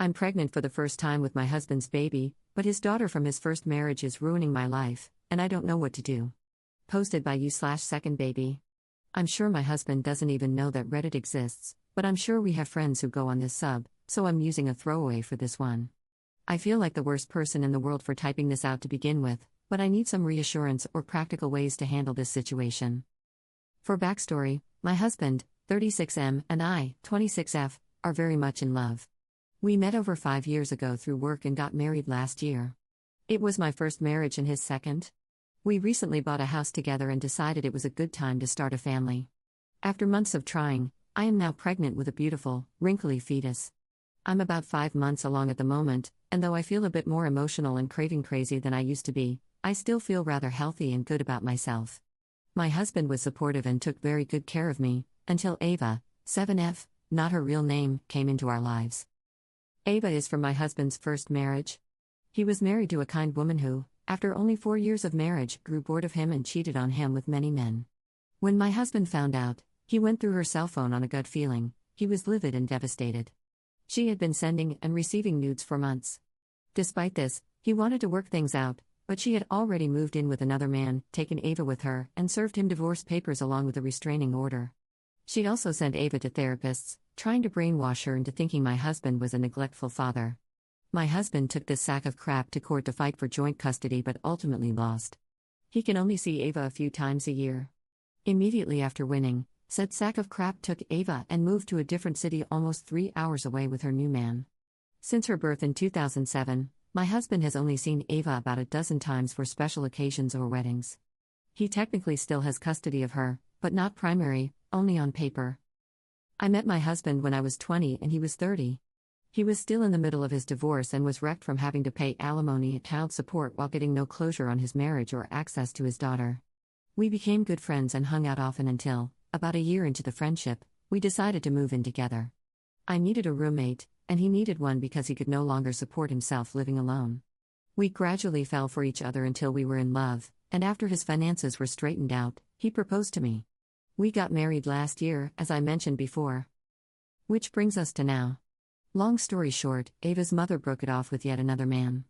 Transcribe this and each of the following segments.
I'm pregnant for the first time with my husband's baby, but his daughter from his first marriage is ruining my life, and I don't know what to do. Posted by you/second baby. I'm sure my husband doesn't even know that Reddit exists, but I'm sure we have friends who go on this sub, so I'm using a throwaway for this one. I feel like the worst person in the world for typing this out to begin with, but I need some reassurance or practical ways to handle this situation. For backstory, my husband, 36M, and I, 26F, are very much in love. We met over 5 years ago through work and got married last year. It was my first marriage and his second. We recently bought a house together and decided it was a good time to start a family. After months of trying, I am now pregnant with a beautiful, wrinkly fetus. I'm about 5 months along at the moment, and though I feel a bit more emotional and craving crazy than I used to be, I still feel rather healthy and good about myself. My husband was supportive and took very good care of me, until Ava, 7F, not her real name, came into our lives. Ava is from my husband's first marriage. He was married to a kind woman who, after only 4 years of marriage, grew bored of him and cheated on him with many men. When my husband found out, he went through her cell phone on a gut feeling. He was livid and devastated. She had been sending and receiving nudes for months. Despite this, he wanted to work things out, but she had already moved in with another man, taken Ava with her, and served him divorce papers along with a restraining order. She also sent Ava to therapists, trying to brainwash her into thinking my husband was a neglectful father. My husband took this sack of crap to court to fight for joint custody but ultimately lost. He can only see Ava a few times a year. Immediately after winning, said sack of crap took Ava and moved to a different city almost 3 hours away with her new man. Since her birth in 2007, my husband has only seen Ava about a dozen times for special occasions or weddings. He technically still has custody of her, but not primary, only on paper. I met my husband when I was 20 and he was 30. He was still in the middle of his divorce and was wrecked from having to pay alimony and child support while getting no closure on his marriage or access to his daughter. We became good friends and hung out often until, about a year into the friendship, we decided to move in together. I needed a roommate, and he needed one because he could no longer support himself living alone. We gradually fell for each other until we were in love, and after his finances were straightened out, he proposed to me. We got married last year, as I mentioned before. Which brings us to now. Long story short, Ava's mother broke it off with yet another man.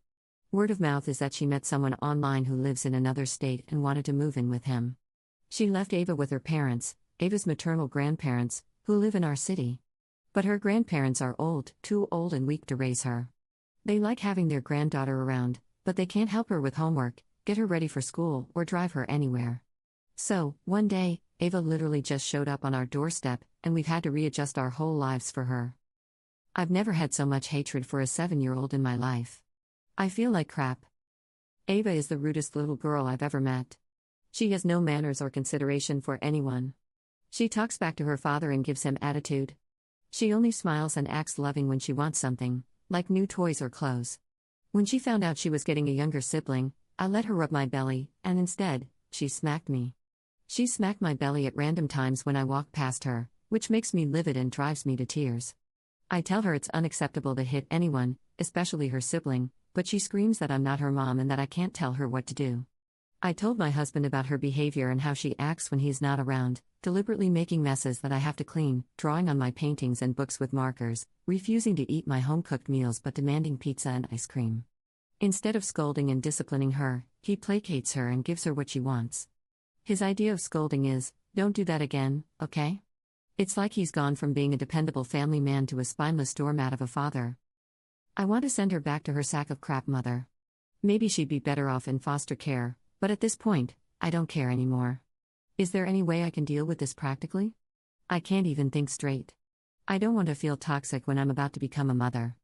Word of mouth is that she met someone online who lives in another state and wanted to move in with him. She left Ava with her parents, Ava's maternal grandparents, who live in our city. But her grandparents are old, too old and weak to raise her. They like having their granddaughter around, but they can't help her with homework, get her ready for school, or drive her anywhere. So, one day, Ava literally just showed up on our doorstep, and we've had to readjust our whole lives for her. I've never had so much hatred for a 7-year-old in my life. I feel like crap. Ava is the rudest little girl I've ever met. She has no manners or consideration for anyone. She talks back to her father and gives him attitude. She only smiles and acts loving when she wants something, like new toys or clothes. When she found out she was getting a younger sibling, I let her rub my belly, and instead, she smacked me. She smacked my belly at random times when I walk past her, which makes me livid and drives me to tears. I tell her it's unacceptable to hit anyone, especially her sibling, but she screams that I'm not her mom and that I can't tell her what to do. I told my husband about her behavior and how she acts when he's not around, deliberately making messes that I have to clean, drawing on my paintings and books with markers, refusing to eat my home-cooked meals but demanding pizza and ice cream. Instead of scolding and disciplining her, he placates her and gives her what she wants. His idea of scolding is, "Don't do that again, okay?" It's like he's gone from being a dependable family man to a spineless doormat of a father. I want to send her back to her sack of crap mother. Maybe she'd be better off in foster care, but at this point, I don't care anymore. Is there any way I can deal with this practically? I can't even think straight. I don't want to feel toxic when I'm about to become a mother.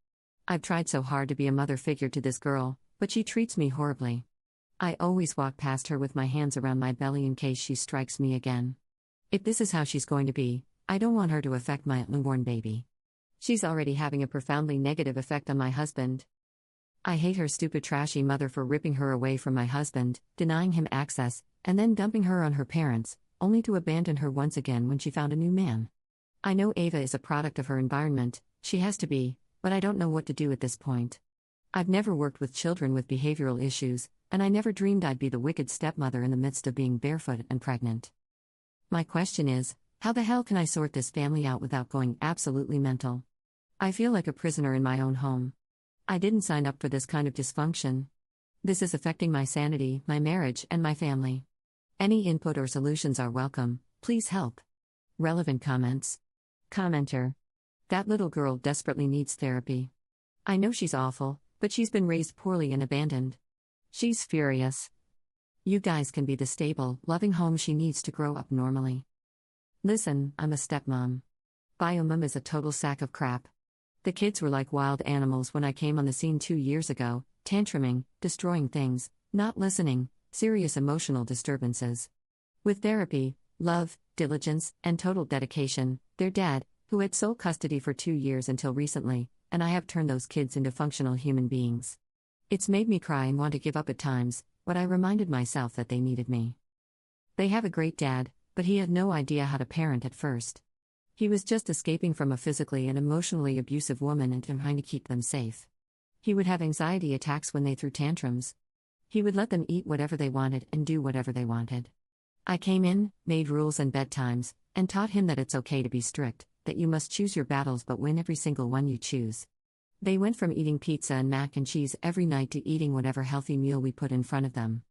I've tried so hard to be a mother figure to this girl, but she treats me horribly. I always walk past her with my hands around my belly in case she strikes me again. If this is how she's going to be, I don't want her to affect my unborn baby. She's already having a profoundly negative effect on my husband. I hate her stupid trashy mother for ripping her away from my husband, denying him access, and then dumping her on her parents, only to abandon her once again when she found a new man. I know Ava is a product of her environment, she has to be, but I don't know what to do at this point. I've never worked with children with behavioral issues, and I never dreamed I'd be the wicked stepmother in the midst of being barefoot and pregnant. My question is, how the hell can I sort this family out without going absolutely mental? I feel like a prisoner in my own home. I didn't sign up for this kind of dysfunction. This is affecting my sanity, my marriage, and my family. Any input or solutions are welcome, please help. Relevant comments. Commenter. That little girl desperately needs therapy. I know she's awful, but she's been raised poorly and abandoned. She's furious. You guys can be the stable, loving home she needs to grow up normally. Listen, I'm a stepmom. Biomom is a total sack of crap. The kids were like wild animals when I came on the scene 2 years ago, tantruming, destroying things, not listening, serious emotional disturbances. With therapy, love, diligence, and total dedication, their dad, who had sole custody for 2 years until recently, and I have turned those kids into functional human beings. It's made me cry and want to give up at times, but I reminded myself that they needed me. They have a great dad, but he had no idea how to parent at first. He was just escaping from a physically and emotionally abusive woman and trying to keep them safe. He would have anxiety attacks when they threw tantrums. He would let them eat whatever they wanted and do whatever they wanted. I came in, made rules and bedtimes, and taught him that it's okay to be strict, that you must choose your battles but win every single one you choose. They went from eating pizza and mac and cheese every night to eating whatever healthy meal we put in front of them.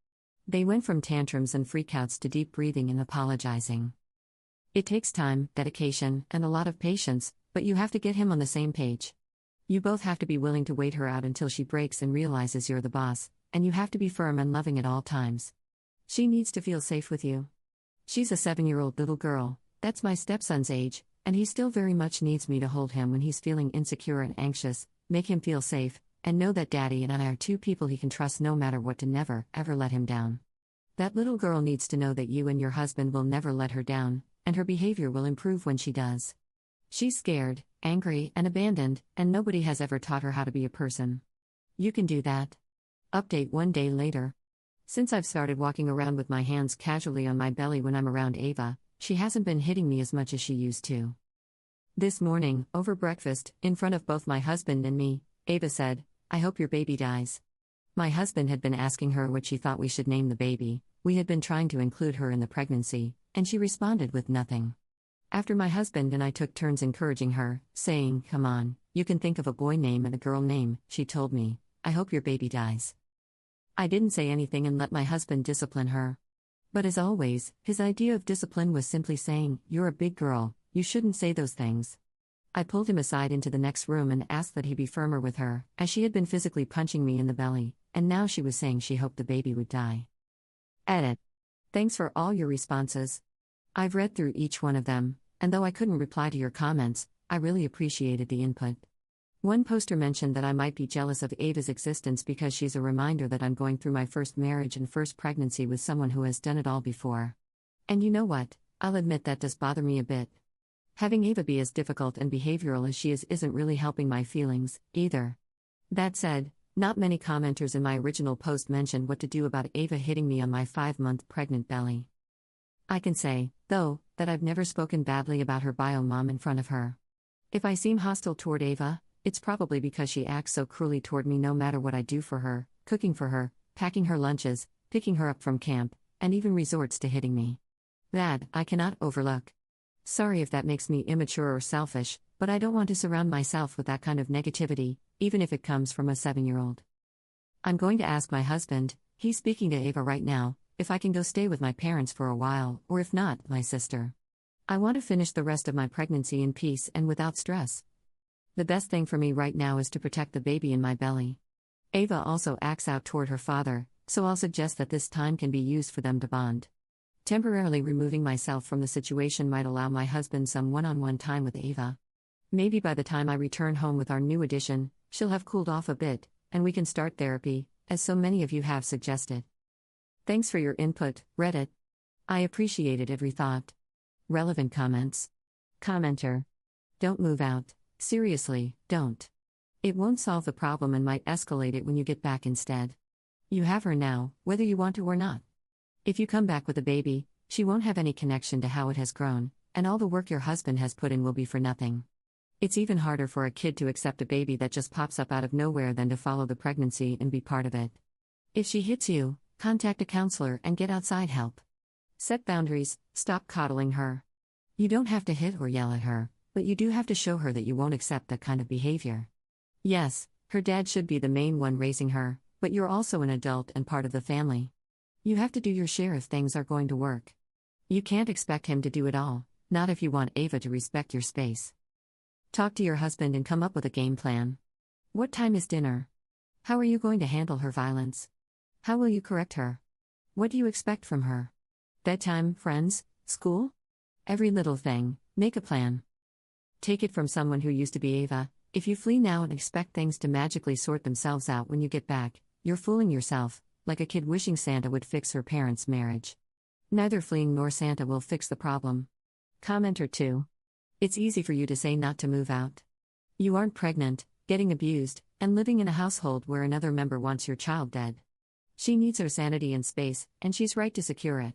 They went from tantrums and freakouts to deep breathing and apologizing. It takes time, dedication, and a lot of patience, but you have to get him on the same page. You both have to be willing to wait her out until she breaks and realizes you're the boss, and you have to be firm and loving at all times. She needs to feel safe with you. She's a 7-year-old little girl, that's my stepson's age, and he still very much needs me to hold him when he's feeling insecure and anxious, make him feel safe, and know that Daddy and I are 2 people he can trust no matter what, to never, ever let him down. That little girl needs to know that you and your husband will never let her down, and her behavior will improve when she does. She's scared, angry, and abandoned, and nobody has ever taught her how to be a person. You can do that. Update 1 day later. Since I've started walking around with my hands casually on my belly when I'm around Ava, she hasn't been hitting me as much as she used to. This morning, over breakfast, in front of both my husband and me, Ava said, "I hope your baby dies." My husband had been asking her what she thought we should name the baby. We had been trying to include her in the pregnancy, and she responded with nothing. After my husband and I took turns encouraging her, saying, "Come on, you can think of a boy name and a girl name," she told me, "I hope your baby dies." I didn't say anything and let my husband discipline her. But as always, his idea of discipline was simply saying, "You're a big girl, you shouldn't say those things." I pulled him aside into the next room and asked that he be firmer with her, as she had been physically punching me in the belly, and now she was saying she hoped the baby would die. Edit. Thanks for all your responses. I've read through each one of them, and though I couldn't reply to your comments, I really appreciated the input. One poster mentioned that I might be jealous of Ava's existence because she's a reminder that I'm going through my first marriage and first pregnancy with someone who has done it all before. And you know what? I'll admit that does bother me a bit. Having Ava be as difficult and behavioral as she is isn't really helping my feelings, either. That said, not many commenters in my original post mentioned what to do about Ava hitting me on my 5-month pregnant belly. I can say, though, that I've never spoken badly about her bio mom in front of her. If I seem hostile toward Ava, it's probably because she acts so cruelly toward me no matter what I do for her, cooking for her, packing her lunches, picking her up from camp, and even resorts to hitting me. That, I cannot overlook. Sorry if that makes me immature or selfish, but I don't want to surround myself with that kind of negativity, even if it comes from a 7-year-old. I'm going to ask my husband, he's speaking to Ava right now, if I can go stay with my parents for a while, or if not, my sister. I want to finish the rest of my pregnancy in peace and without stress. The best thing for me right now is to protect the baby in my belly. Ava also acts out toward her father, so I'll suggest that this time can be used for them to bond. Temporarily removing myself from the situation might allow my husband some one-on-one time with Ava. Maybe by the time I return home with our new addition, she'll have cooled off a bit, and we can start therapy, as so many of you have suggested. Thanks for your input, Reddit. I appreciated every thought. Relevant comments. Commenter. Don't move out. Seriously, don't. It won't solve the problem and might escalate it when you get back instead. You have her now, whether you want to or not. If you come back with a baby, she won't have any connection to how it has grown, and all the work your husband has put in will be for nothing. It's even harder for a kid to accept a baby that just pops up out of nowhere than to follow the pregnancy and be part of it. If she hits you, contact a counselor and get outside help. Set boundaries, stop coddling her. You don't have to hit or yell at her, but you do have to show her that you won't accept that kind of behavior. Yes, her dad should be the main one raising her, but you're also an adult and part of the family. You have to do your share if things are going to work. You can't expect him to do it all, not if you want Ava to respect your space. Talk to your husband and come up with a game plan. What time is dinner? How are you going to handle her violence? How will you correct her? What do you expect from her? Bedtime, friends, school? Every little thing, make a plan. Take it from someone who used to be Ava: if you flee now and expect things to magically sort themselves out when you get back, you're fooling yourself, like a kid wishing Santa would fix her parents' marriage. Neither fleeing nor Santa will fix the problem. Commenter 2. It's easy for you to say not to move out. You aren't pregnant, getting abused, and living in a household where another member wants your child dead. She needs her sanity and space, and she's right to secure it.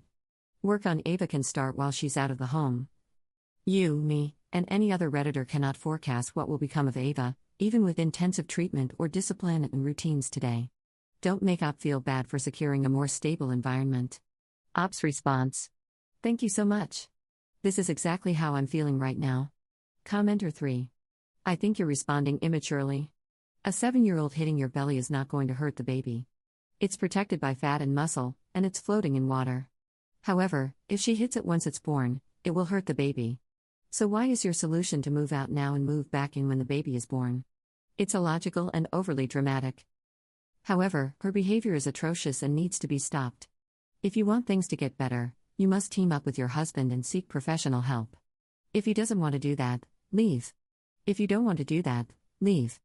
Work on Ava can start while she's out of the home. You, me, and any other Redditor cannot forecast what will become of Ava, even with intensive treatment or discipline and routines today. Don't make Op feel bad for securing a more stable environment. Op's response: thank you so much. This is exactly how I'm feeling right now. Commenter 3. I think you're responding immaturely. A 7-year-old hitting your belly is not going to hurt the baby. It's protected by fat and muscle, and it's floating in water. However, if she hits it once it's born, it will hurt the baby. So why is your solution to move out now and move back in when the baby is born? It's illogical and overly dramatic. However, her behavior is atrocious and needs to be stopped. If you want things to get better, you must team up with your husband and seek professional help. If he doesn't want to do that, leave. If you don't want to do that, leave.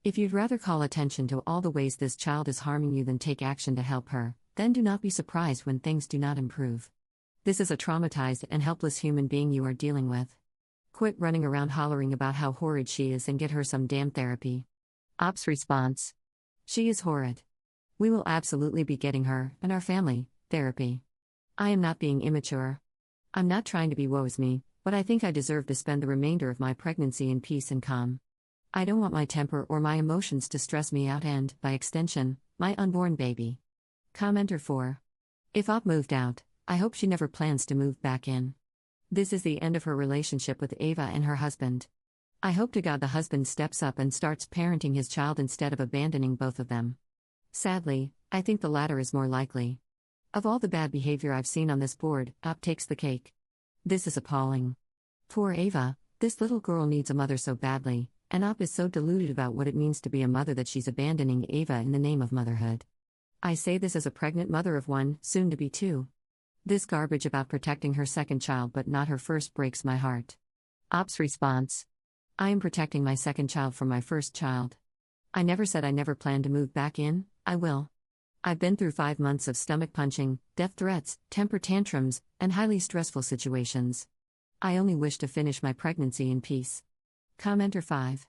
If you'd rather call attention to all the ways this child is harming you than take action to help her, then do not be surprised when things do not improve. This is a traumatized and helpless human being you are dealing with. Quit running around hollering about how horrid she is and get her some damn therapy. Op's response: she is horrid. We will absolutely be getting her, and our family, therapy. I am not being immature. I'm not trying to be woe is me, but I think I deserve to spend the remainder of my pregnancy in peace and calm. I don't want my temper or my emotions to stress me out and, by extension, my unborn baby. Commenter 4. If Op moved out, I hope she never plans to move back in. This is the end of her relationship with Ava and her husband. I hope to God the husband steps up and starts parenting his child instead of abandoning both of them. Sadly, I think the latter is more likely. Of all the bad behavior I've seen on this board, Op takes the cake. This is appalling. Poor Ava, this little girl needs a mother so badly, and Op is so deluded about what it means to be a mother that she's abandoning Ava in the name of motherhood. I say this as a pregnant mother of one, soon to be two. This garbage about protecting her second child but not her first breaks my heart. Op's response: I am protecting my second child from my first child. I never said I never plan to move back in, I will. I've been through 5 months of stomach punching, death threats, temper tantrums, and highly stressful situations. I only wish to finish my pregnancy in peace. Commenter 5.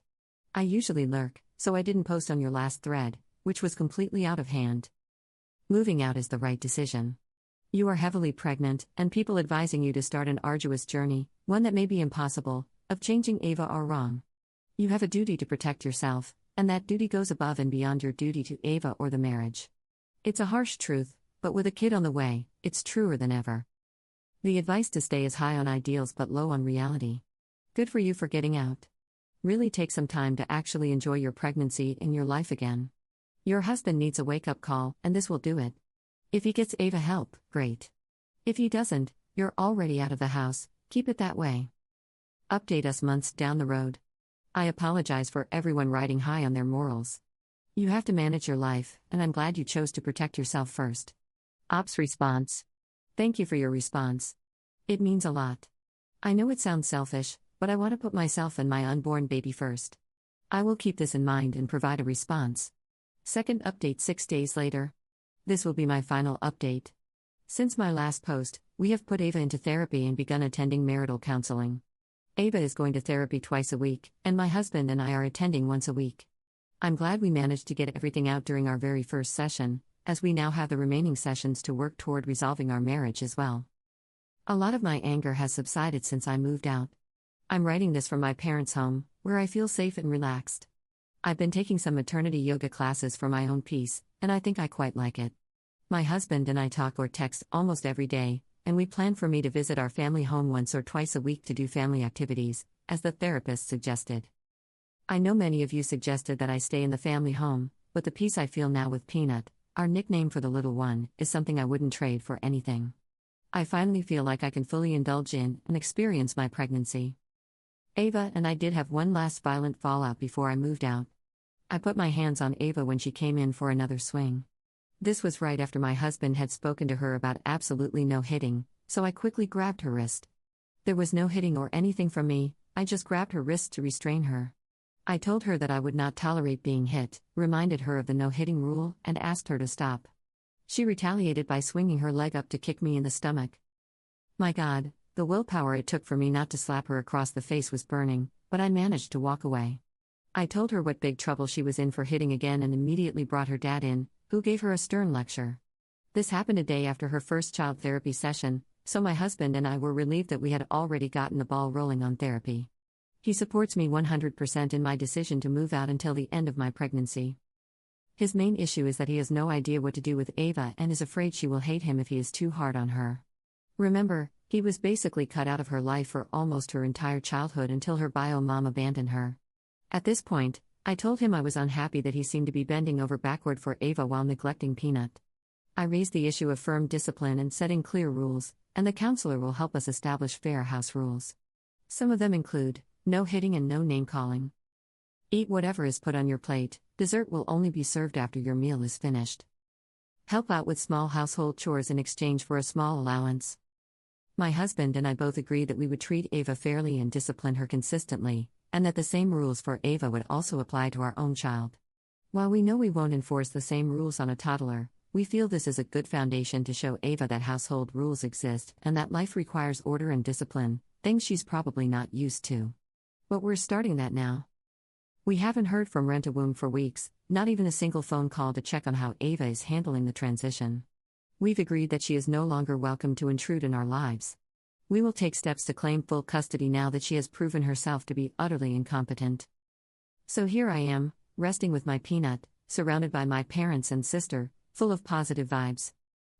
I usually lurk, so I didn't post on your last thread, which was completely out of hand. Moving out is the right decision. You are heavily pregnant, and people advising you to start an arduous journey, one that may be impossible, of changing Ava are wrong. You have a duty to protect yourself, and that duty goes above and beyond your duty to Ava or the marriage. It's a harsh truth, but with a kid on the way, it's truer than ever. The advice to stay is high on ideals but low on reality. Good for you for getting out. Really take some time to actually enjoy your pregnancy and your life again. Your husband needs a wake-up call, and this will do it. If he gets Ava help, great. If he doesn't, you're already out of the house, keep it that way. Update us months down the road. I apologize for everyone riding high on their morals. You have to manage your life, and I'm glad you chose to protect yourself first. Op's response: thank you for your response. It means a lot. I know it sounds selfish, but I want to put myself and my unborn baby first. I will keep this in mind and provide a response. Second update 6 days later. This will be my final update. Since my last post, we have put Ava into therapy and begun attending marital counseling. Ava is going to therapy twice a week, and my husband and I are attending once a week. I'm glad we managed to get everything out during our very first session, as we now have the remaining sessions to work toward resolving our marriage as well. A lot of my anger has subsided since I moved out. I'm writing this from my parents' home, where I feel safe and relaxed. I've been taking some maternity yoga classes for my own peace, and I think I quite like it. My husband and I talk or text almost every day, and we plan for me to visit our family home once or twice a week to do family activities, as the therapist suggested. I know many of you suggested that I stay in the family home, but the peace I feel now with Peanut, our nickname for the little one, is something I wouldn't trade for anything. I finally feel like I can fully indulge in and experience my pregnancy. Ava and I did have one last violent fallout before I moved out. I put my hands on Ava when she came in for another swing. This was right after my husband had spoken to her about absolutely no hitting, so I quickly grabbed her wrist. There was no hitting or anything from me, I just grabbed her wrist to restrain her. I told her that I would not tolerate being hit, reminded her of the no-hitting rule, and asked her to stop. She retaliated by swinging her leg up to kick me in the stomach. My God, the willpower it took for me not to slap her across the face was burning, but I managed to walk away. I told her what big trouble she was in for hitting again and immediately brought her dad in, who gave her a stern lecture. This happened a day after her first child therapy session, so my husband and I were relieved that we had already gotten the ball rolling on therapy. He supports me 100% in my decision to move out until the end of my pregnancy. His main issue is that he has no idea what to do with Ava and is afraid she will hate him if he is too hard on her. Remember, he was basically cut out of her life for almost her entire childhood until her bio mom abandoned her. At this point, I told him I was unhappy that he seemed to be bending over backward for Ava while neglecting Peanut. I raised the issue of firm discipline and setting clear rules, and the counselor will help us establish fair house rules. Some of them include no hitting and no name-calling. Eat whatever is put on your plate, dessert will only be served after your meal is finished. Help out with small household chores in exchange for a small allowance. My husband and I both agreed that we would treat Ava fairly and discipline her consistently, and that the same rules for Ava would also apply to our own child. While we know we won't enforce the same rules on a toddler, we feel this is a good foundation to show Ava that household rules exist and that life requires order and discipline, things she's probably not used to. But we're starting that now. We haven't heard from Rent-A-Womb for weeks, not even a single phone call to check on how Ava is handling the transition. We've agreed that she is no longer welcome to intrude in our lives. We will take steps to claim full custody now that she has proven herself to be utterly incompetent. So here I am, resting with my Peanut, surrounded by my parents and sister, full of positive vibes.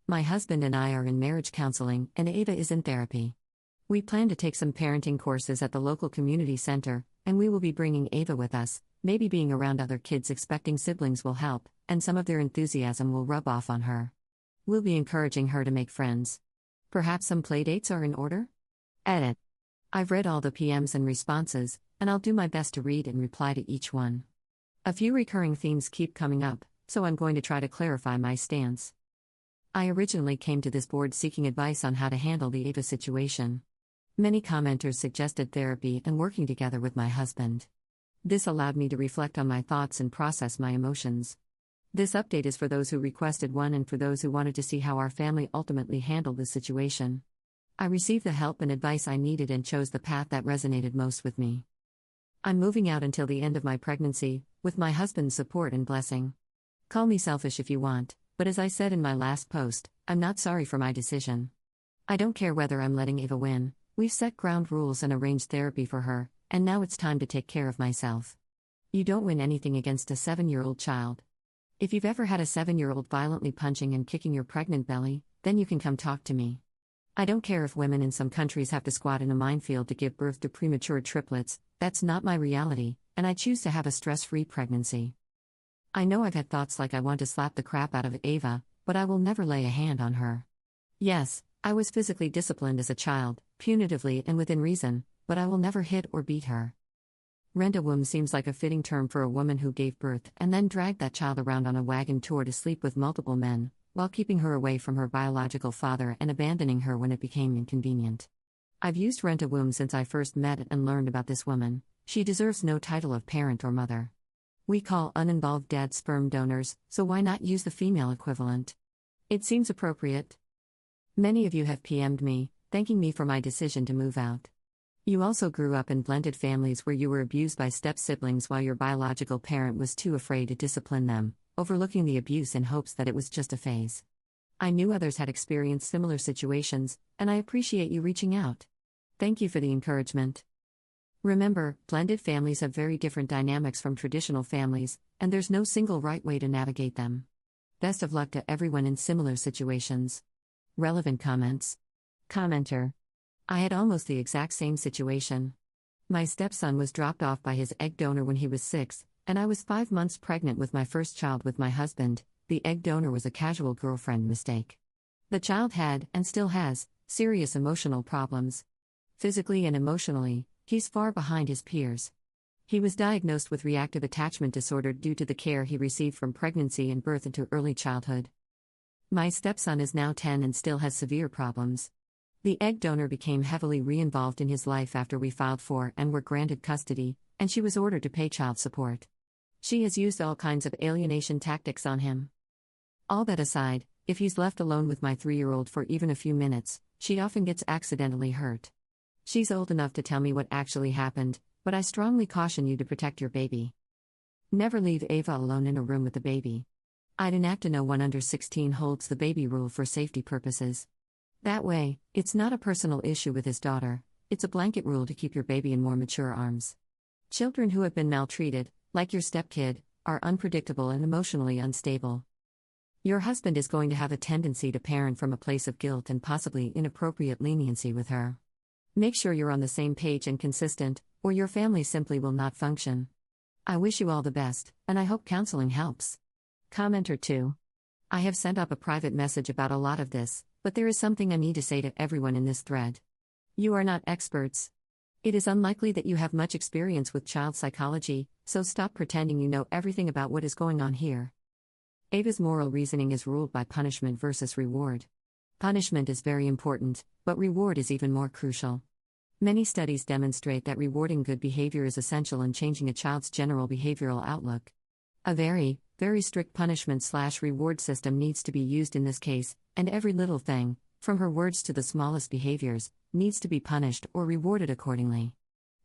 My husband and I are in marriage counseling, and Ava is in therapy. We plan to take some parenting courses at the local community center, and we will be bringing Ava with us. Maybe being around other kids expecting siblings will help, and some of their enthusiasm will rub off on her. We'll be encouraging her to make friends. Perhaps some playdates are in order? Edit. I've read all the PMs and responses, and I'll do my best to read and reply to each one. A few recurring themes keep coming up, so I'm going to try to clarify my stance. I originally came to this board seeking advice on how to handle the Ava situation. Many commenters suggested therapy and working together with my husband. This allowed me to reflect on my thoughts and process my emotions. This update is for those who requested one and for those who wanted to see how our family ultimately handled the situation. I received the help and advice I needed and chose the path that resonated most with me. I'm moving out until the end of my pregnancy, with my husband's support and blessing. Call me selfish if you want, but as I said in my last post, I'm not sorry for my decision. I don't care whether I'm letting Ava win. We've set ground rules and arranged therapy for her, and now it's time to take care of myself. You don't win anything against a 7-year-old child. If you've ever had a 7-year-old violently punching and kicking your pregnant belly, then you can come talk to me. I don't care if women in some countries have to squat in a minefield to give birth to premature triplets, that's not my reality, and I choose to have a stress-free pregnancy. I know I've had thoughts like I want to slap the crap out of Ava, but I will never lay a hand on her. Yes, I was physically disciplined as a child, punitively and within reason, but I will never hit or beat her. Rent-A-Womb seems like a fitting term for a woman who gave birth and then dragged that child around on a wagon tour to sleep with multiple men, while keeping her away from her biological father and abandoning her when it became inconvenient. I've used Rent-A-Womb since I first met and learned about this woman. She deserves no title of parent or mother. We call uninvolved dads sperm donors, so why not use the female equivalent? It seems appropriate. Many of you have PM'd me, thanking me for my decision to move out. You also grew up in blended families where you were abused by step-siblings while your biological parent was too afraid to discipline them, overlooking the abuse in hopes that it was just a phase. I knew others had experienced similar situations, and I appreciate you reaching out. Thank you for the encouragement. Remember, blended families have very different dynamics from traditional families, and there's no single right way to navigate them. Best of luck to everyone in similar situations. Relevant comments. Commenter. I had almost the exact same situation. My stepson was dropped off by his egg donor when he was 6, and I was 5 months pregnant with my first child with my husband. The egg donor was a casual girlfriend mistake. The child had, and still has, serious emotional problems. Physically and emotionally, he's far behind his peers. He was diagnosed with reactive attachment disorder due to the care he received from pregnancy and birth into early childhood. My stepson is now 10 and still has severe problems. The egg donor became heavily re-involved in his life after we filed for and were granted custody, and she was ordered to pay child support. She has used all kinds of alienation tactics on him. All that aside, if he's left alone with my 3-year-old for even a few minutes, she often gets accidentally hurt. She's old enough to tell me what actually happened, but I strongly caution you to protect your baby. Never leave Ava alone in a room with the baby. I'd enact a no one under 16 holds the baby rule for safety purposes. That way, it's not a personal issue with his daughter, it's a blanket rule to keep your baby in more mature arms. Children who have been maltreated, like your stepkid, are unpredictable and emotionally unstable. Your husband is going to have a tendency to parent from a place of guilt and possibly inappropriate leniency with her. Make sure you're on the same page and consistent, or your family simply will not function. I wish you all the best, and I hope counseling helps. Commenter 2. I have sent up a private message about a lot of this, but there is something I need to say to everyone in this thread. You are not experts. It is unlikely that you have much experience with child psychology, so stop pretending you know everything about what is going on here. Ava's moral reasoning is ruled by punishment versus reward. Punishment is very important, but reward is even more crucial. Many studies demonstrate that rewarding good behavior is essential in changing a child's general behavioral outlook. A very, very strict punishment/reward system needs to be used in this case, and every little thing, from her words to the smallest behaviors, needs to be punished or rewarded accordingly.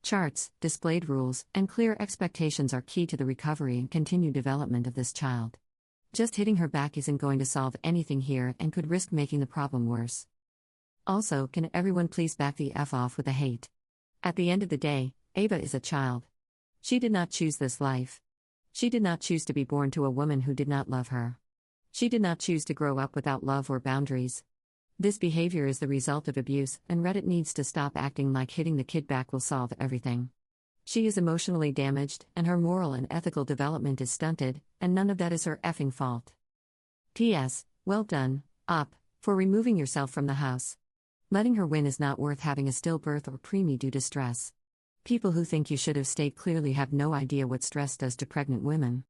Charts, displayed rules, and clear expectations are key to the recovery and continued development of this child. Just hitting her back isn't going to solve anything here and could risk making the problem worse. Also, can everyone please back the F off with the hate? At the end of the day, Ava is a child. She did not choose this life. She did not choose to be born to a woman who did not love her. She did not choose to grow up without love or boundaries. This behavior is the result of abuse, and Reddit needs to stop acting like hitting the kid back will solve everything. She is emotionally damaged, and her moral and ethical development is stunted, and none of that is her effing fault. P.S. Well done, Op, for removing yourself from the house. Letting her win is not worth having a stillbirth or preemie due to stress. People who think you should have stayed clearly have no idea what stress does to pregnant women.